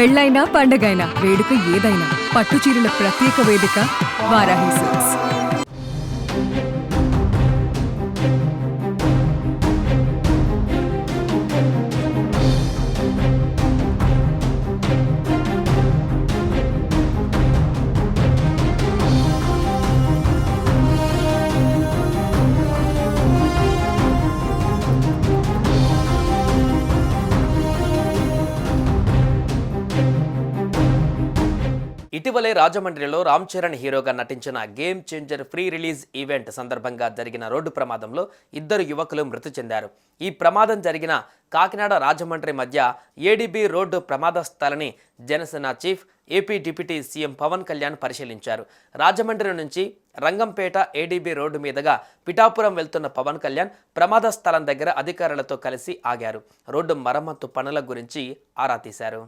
పెళ్ళైనా పండగైనా వేడుక ఏదైనా పట్టు చీరల ప్రత్యేక వేదిక వారాహి సిల్క్స్. ఇటీవలే రాజమండ్రిలో రామ్ చరణ్ హీరోగా నటించిన game changer pre release event సందర్భంగా జరిగిన రోడ్డు ప్రమాదంలో 2 యువకులు మృతి చెందారు. ఈ ప్రమాదం జరిగిన కాకినాడ రాజమండ్రి మధ్య ఏడీబీ రోడ్డు ప్రమాద స్థలాన్ని Janasena chief AP deputy CM Pawan Kalyan పరిశీలించారు. రాజమండ్రి నుంచి రంగంపేట ఏడీబీ రోడ్డు మీదుగా పిఠాపురం వెళ్తున్న పవన్ కళ్యాణ్ ప్రమాద స్థలం దగ్గర అధికారులతో కలిసి ఆగారు. రోడ్డు మరమ్మతు పనుల గురించి ఆరా తీశారు.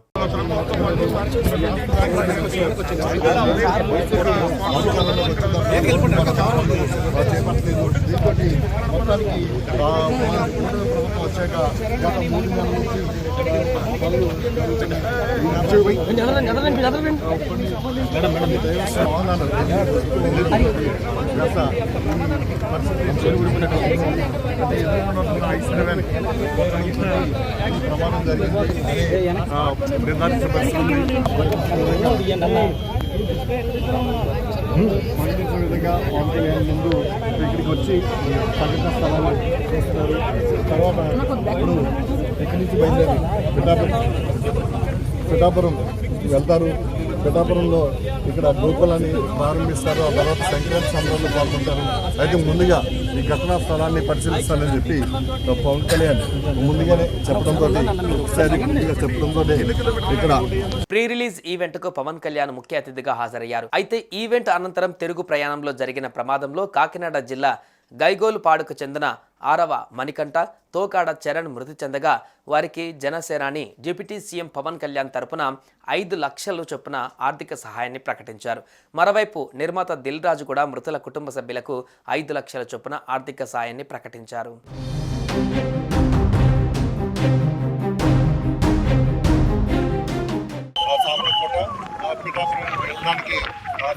ప్రమాదం జరిగింది. విధంగా పవన్ కళ్యాణ్ ముందు ఇక్కడికి వచ్చి సంఘటన స్థలాన్ని చూస్తారు. తర్వాత ఇప్పుడు ఇక్కడి నుంచి బయలుదేరి పిఠాపురం వెళ్తారు. పిఠాపురంలో ఇక్కడ గోకులాన్ని ప్రారంభిస్తారు. ఆ తర్వాత సంక్రాంతి సంబరాల్లో పాల్గొంటారు. అయితే ముందుగా ఈ ఘటనా స్థలాన్ని పరిశీలిస్తానని చెప్పి పవన్ కళ్యాణ్ ముందుగానే చెప్పడంతో ఇక్కడ ప్రీ రిలీజ్ ఈవెంట్ కు పవన్ కళ్యాణ్ ముఖ్య అతిథిగా హాజరయ్యారు. అయితే ఈవెంట్ అనంతరం తిరుగు ప్రయాణంలో జరిగిన ప్రమాదంలో కాకినాడ జిల్లా గైగోలుపాడుకు చెందిన 6వ మణికంఠ, తోకాడ చరణ్ మృతి చెందగా వారికి జనసేనాని డిప్యూటీ సీఎం పవన్ కళ్యాణ్ తరపున 5 లక్షల చొప్పున ఆర్థిక సహాయాన్ని ప్రకటించారు. మరోవైపు నిర్మాత దిల్ రాజు కూడా మృతుల కుటుంబ సభ్యులకు 5 లక్షల చొప్పున ఆర్థిక సహాయాన్ని ప్రకటించారు.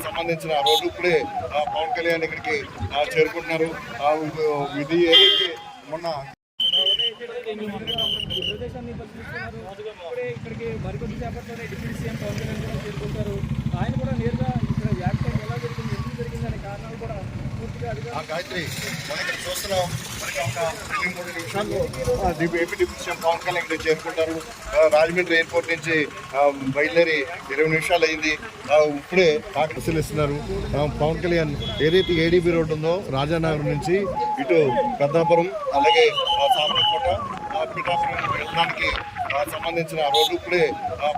సంబంధించిన రోడ్డు ఇప్పుడే పవన్ కళ్యాణ్ ఇక్కడికి చేరుకుంటున్నారు. ఇది ఏదైతే మొన్న ఇక్కడికి మరికొద్ది సేపట్లోనే డిప్యూటీ సీఎం పవన్ కళ్యాణ్ కూడా చేరుకుంటారు. ఆయన కూడా నేరుగా ఇక్కడ యాక్సిడెంట్ ఎలా జరిగింది, ఎందుకు జరిగింది అనే కారణాలు కూడా పూర్తిగా గాయత్రి మనం ఇక్కడ చూస్తున్నాం. మనకి ఒక 3 నిమిషాల్లో AP deputy CM Pawan Kalyan ఇక్కడ చేరుకుంటారు. రాజమండ్రి ఎయిర్పోర్ట్ నుంచి బయలుదేరి 20 నిమిషాలు అయింది. ఇప్పుడే పరిశీలిస్తున్నారు. పవన్ కళ్యాణ్ ఏదైతే ఏడీబీ రోడ్డు ఉందో రాజానగర్ నుంచి ఇటు పెద్దాపురం అలాగే సామర్లకోట పిఠాపురం వెళ్ళడానికి సంబంధించిన రోడ్డు ఇప్పుడే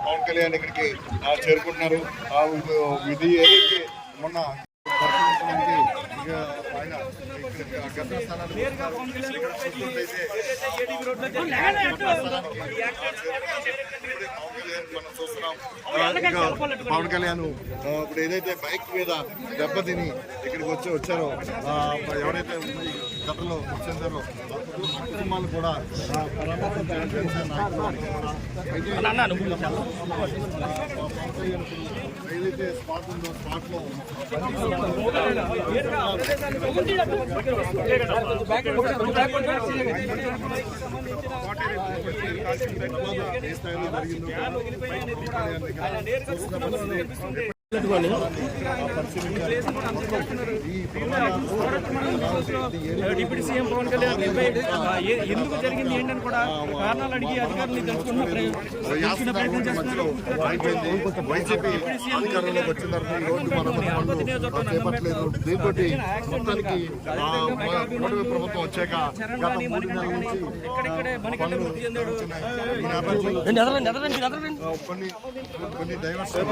పవన్ కళ్యాణ్ ఇక్కడికి చేరుకుంటున్నారు. ఇది ఏదైతే మొన్న ఆయన ఘటనా స్థలాన్ని మనం చూస్తున్నాం. పవన్ కళ్యాణ్ ఇప్పుడు ఏదైతే బైక్ మీద దెబ్బతిని ఇక్కడికి వచ్చారో ఎవరైతే గతంలో చెందారో కుటుంబాలు కూడా ఏదైతే స్పాట్ ఉందో స్పాట్లో ఏ స్థాయిలో జరిగిందో డిప్యూటీ సీఎం పవన్ కళ్యాణ్ ఎందుకు జరిగింది ఏంటని కూడా కారణాలు అడిగి అధికారులు తెలుసుకున్న ప్రయత్నం చేస్తున్నారు. వైసీపీ అధికారంలోకి వచ్చిన తర్వాత ఈ రోడ్డు మరమ్మతులు చేపట్టలేదు. దీంతో మొత్తానికి ప్రభుత్వం వచ్చాక గత 3 నెలల నుంచి కొన్ని డైవర్షన్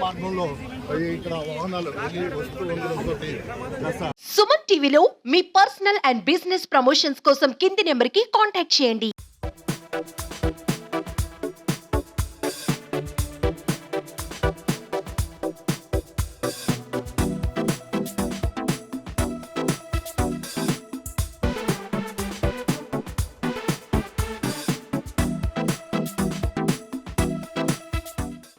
మార్గంలో ఇక్కడ వాహనాలు వస్తూ ఉండడంతో సుమన్ టీవీలో మీ పర్సనల్ అండ్ బిజినెస్ ప్రమోషన్స్ కోసం కింది నెంబర్కి కాంటాక్ట్ చేయండి.